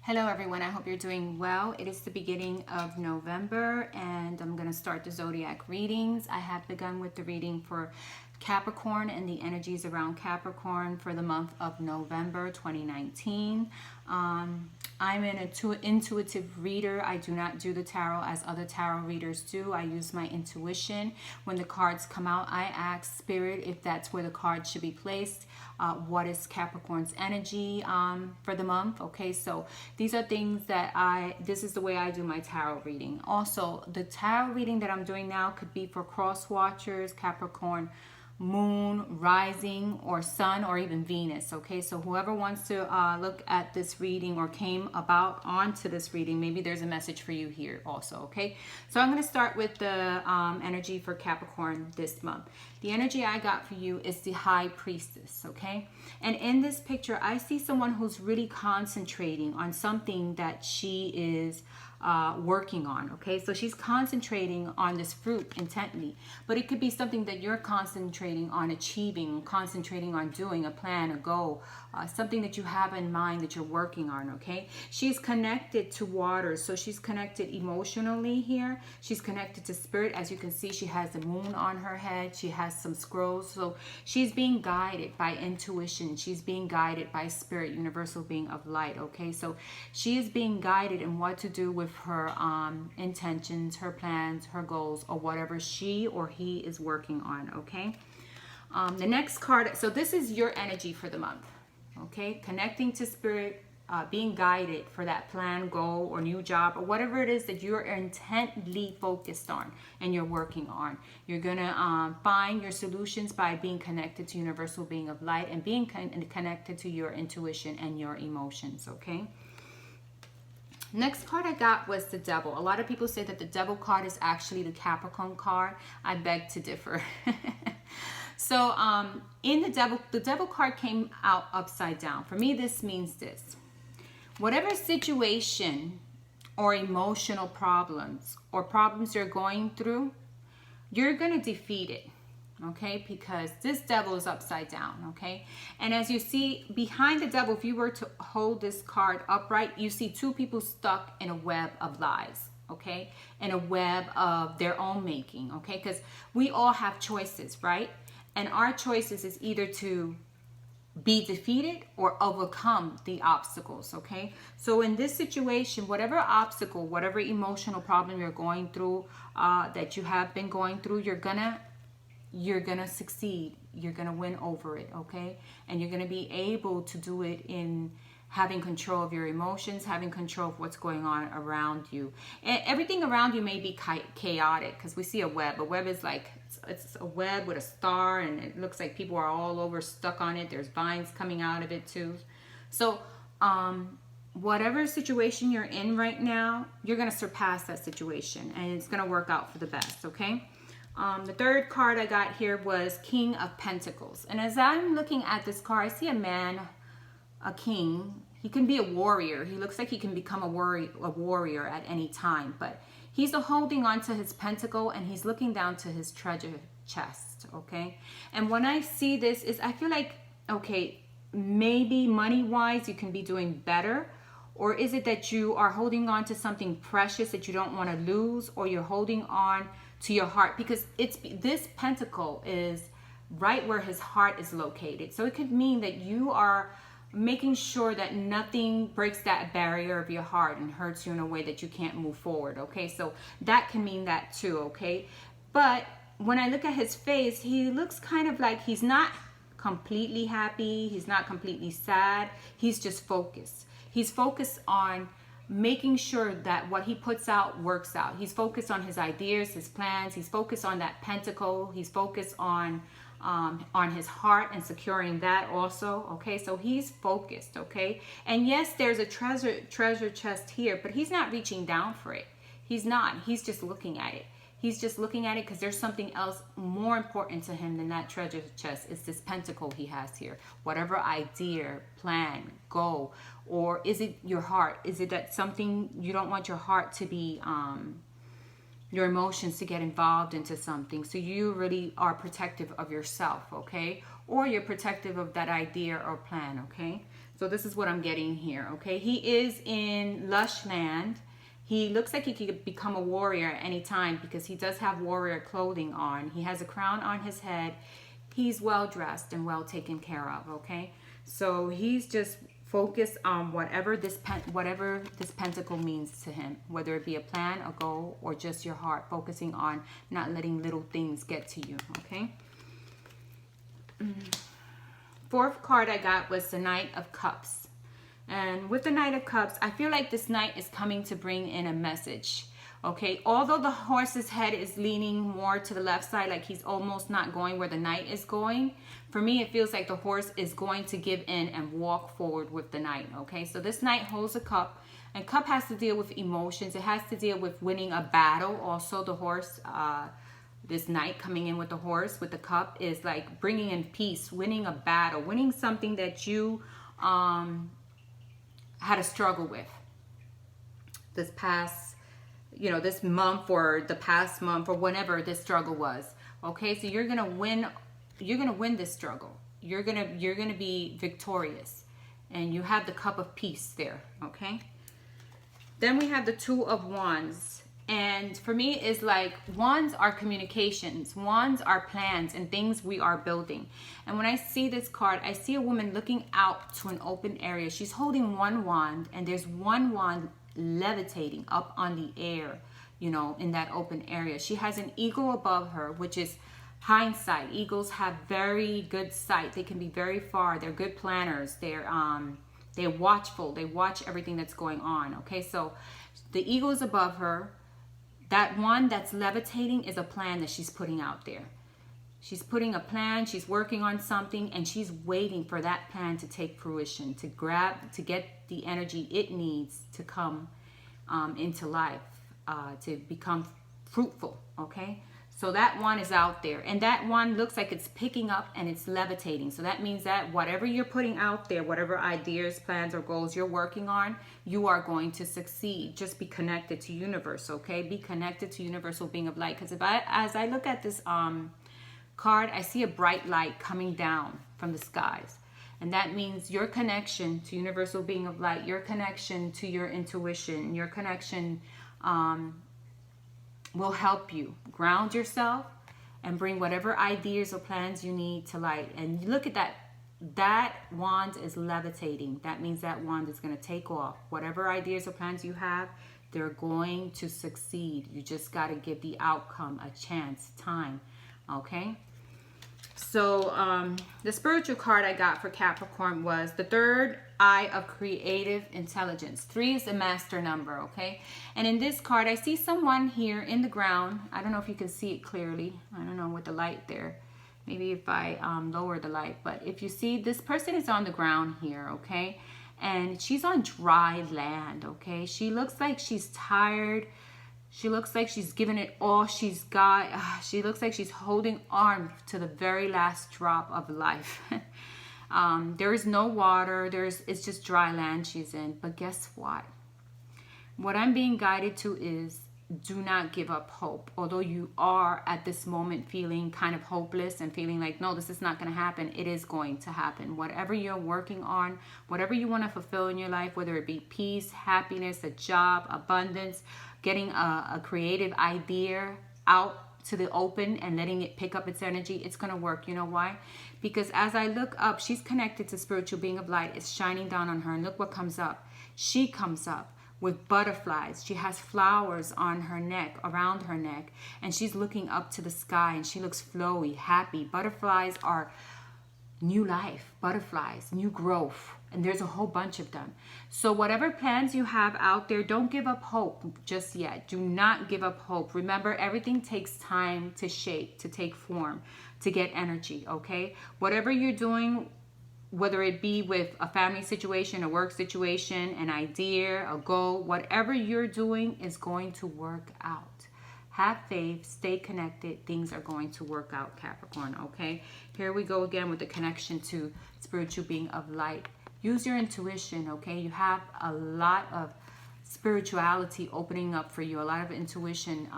Hello everyone, I hope you're doing well. It is the beginning of November and I'm going to start the zodiac readings. I have begun with the reading for Capricorn and the energies around Capricorn for the month of November 2019. I'm an intuitive reader. I do not do the tarot as other tarot readers do. I use my intuition. When the cards come out, I ask Spirit if that's where the cards should be placed. What is Capricorn's energy for the month? Okay, so these are things that this is the way I do my tarot reading. Also, the tarot reading that I'm doing now could be for cross watchers, Capricorn, moon, rising, or sun, or even Venus. Okay, so whoever wants to look at this reading or came about onto this reading, maybe there's a message for you here also. Okay, so I'm going to start with the energy for Capricorn this month. The energy I got for you is the High Priestess. Okay, and in this picture I see someone who's really concentrating on something that she is working on. Okay, so she's concentrating on this fruit intently, but it could be something that you're concentrating on achieving, concentrating on doing, a plan, a goal, something that you have in mind that you're working on. Okay, she's connected to water, so she's connected emotionally here. She's connected to spirit. As you can see, she has the moon on her head. She has some scrolls, so she's being guided by intuition. She's being guided by spirit, universal being of light. Okay, so she is being guided in what to do with her intentions, her plans, her goals, or whatever she or he is working on. Okay, the next card, so this is your energy for the month. Okay, connecting to spirit, being guided for that plan, goal, or new job, or whatever it is that you're intently focused on and you're working on. You're gonna find your solutions by being connected to universal being of light and being connected to your intuition and your emotions. Okay, next card I got was the Devil. A lot of people say that the Devil card is actually the Capricorn card. I beg to differ. So in the Devil card came out upside down. For me, this means this. Whatever situation or emotional problems or problems you're going through, you're going to defeat it. Okay, because this Devil is upside down. Okay, and as you see behind the Devil, if you were to hold this card upright, you see two people stuck in a web of lies. Okay, in a web of their own making. Okay, because we all have choices, right? And our choices is either to be defeated or overcome the obstacles. Okay, so in this situation, whatever obstacle, whatever emotional problem you're going through, that you have been going through, you're gonna succeed. You're gonna win over it. Okay, and you're gonna be able to do it in having control of your emotions, having control of what's going on around you. And everything around you may be chaotic, because we see a web. A web is like, it's a web with a star, and it looks like people are all over stuck on it. There's vines coming out of it too. So whatever situation you're in right now, you're going to surpass that situation, and it's going to work out for the best. Okay, the third card I got here was King of Pentacles. And as I'm looking at this card, I see a man, a king. He can be a warrior. He looks like he can become a warrior at any time, but he's holding on to his pentacle and he's looking down to his treasure chest. Okay, and when I see this, I feel like, okay, maybe money wise you can be doing better, or is it that you are holding on to something precious that you don't want to lose, or you're holding on to your heart, because this pentacle is right where his heart is located. So it could mean that you are making sure that nothing breaks that barrier of your heart and hurts you in a way that you can't move forward. Okay, so that can mean that too. Okay, but when I look at his face, he looks kind of like he's not completely happy, he's not completely sad, he's just focused. He's focused on making sure that what he puts out works out. He's focused on his ideas, his plans. He's focused on that pentacle. He's focused on his heart and securing that also. Okay, so he's focused. Okay, and yes, there's a treasure chest here, but he's not reaching down for it. He's not. He's just looking at it. He's just looking at it because there's something else more important to him than that treasure chest. It's this pentacle he has here. Whatever idea, plan, goal, or is it your heart? Is it that something you don't want your heart to be, your emotions to get involved into something? So you really are protective of yourself, okay? Or you're protective of that idea or plan, okay? So this is what I'm getting here, okay? He is in lush land. He looks like he could become a warrior at any time because he does have warrior clothing on. He has a crown on his head. He's well dressed and well taken care of, okay? So he's just focused on whatever this pentacle means to him, whether it be a plan, a goal, or just your heart, focusing on not letting little things get to you, okay? Fourth card I got was the Knight of Cups. And with the Knight of Cups, I feel like this Knight is coming to bring in a message. Okay, although the horse's head is leaning more to the left side, like he's almost not going where the Knight is going, for me it feels like the horse is going to give in and walk forward with the Knight. Okay, so this Knight holds a cup, and cup has to deal with emotions. It has to deal with winning a battle. Also, the horse, this Knight coming in with the horse with the cup is like bringing in peace, winning a battle, winning something that you had a struggle with this past, this month or the past month or whenever this struggle was. Okay, so you're gonna win this struggle. You're gonna be victorious, and you have the cup of peace there. Okay, then we have the Two of Wands. And for me, it's like wands are communications. Wands are plans and things we are building. And when I see this card, I see a woman looking out to an open area. She's holding one wand, and there's one wand levitating up on the air, in that open area. She has an eagle above her, which is hindsight. Eagles have very good sight. They can be very far. They're good planners. They're watchful. They watch everything that's going on. Okay, so the eagle is above her. That one that's levitating is a plan that she's putting out there. She's putting a plan, she's working on something, and she's waiting for that plan to take fruition, to get the energy it needs to come into life, to become fruitful, okay? So that one is out there, and that one looks like it's picking up and it's levitating. So that means that whatever you're putting out there, whatever ideas, plans, or goals you're working on, you are going to succeed. Just be connected to universe, okay? Be connected to universal being of light. Because as I look at this card, I see a bright light coming down from the skies. And that means your connection to universal being of light, your connection to your intuition, your connection will help you ground yourself and bring whatever ideas or plans you need to light. And look at that wand is levitating. That means that wand is going to take off. Whatever ideas or plans you have, they're going to succeed. You just got to give the outcome a chance, time. Okay? So the spiritual card I got for Capricorn was the third eye of creative intelligence. 3 is the master number, okay? And in this card, I see someone here in the ground. I don't know if you can see it clearly. I don't know with the light there. Maybe if I lower the light. But if you see, this person is on the ground here, okay? And she's on dry land, okay? She looks like she's tired. She looks like she's given it all she's got. She looks like she's holding on to the very last drop of life. There is no water. It's just dry land she's in. But guess what? What I'm being guided to is do not give up hope. Although you are at this moment feeling kind of hopeless and feeling like, no, this is not going to happen. It is going to happen. Whatever you're working on, whatever you want to fulfill in your life, whether it be peace, happiness, a job, abundance, getting a creative idea out to the open and letting it pick up its energy, it's going to work. You know why? Because as I look up, she's connected to spiritual being of light. It's shining down on her. And look what comes up. She comes up with butterflies. She has flowers on her neck, around her neck. And she's looking up to the sky and she looks flowy, happy. Butterflies are new life, butterflies, new growth. And there's a whole bunch of them. So whatever plans you have out there, don't give up hope just yet. Do not give up hope. Remember, everything takes time to shape, to take form, to get energy, okay? Whatever you're doing, whether it be with a family situation, a work situation, an idea, a goal, whatever you're doing is going to work out. Have faith, stay connected. Things are going to work out, Capricorn, okay? Here we go again with the connection to spiritual being of light. Use your intuition, okay? You have a lot of spirituality opening up for you, a lot of intuition,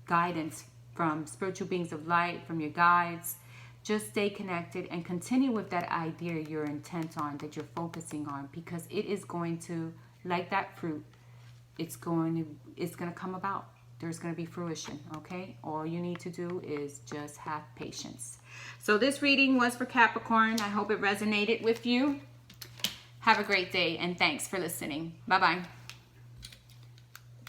guidance from spiritual beings of light, from your guides, just stay connected and continue with that idea you're intent on, that you're focusing on, because it is going to, like that fruit, it's going to come about. There's going to be fruition, okay? All you need to do is just have patience. So this reading was for Capricorn. I hope it resonated with you. Have a great day, and thanks for listening. Bye-bye.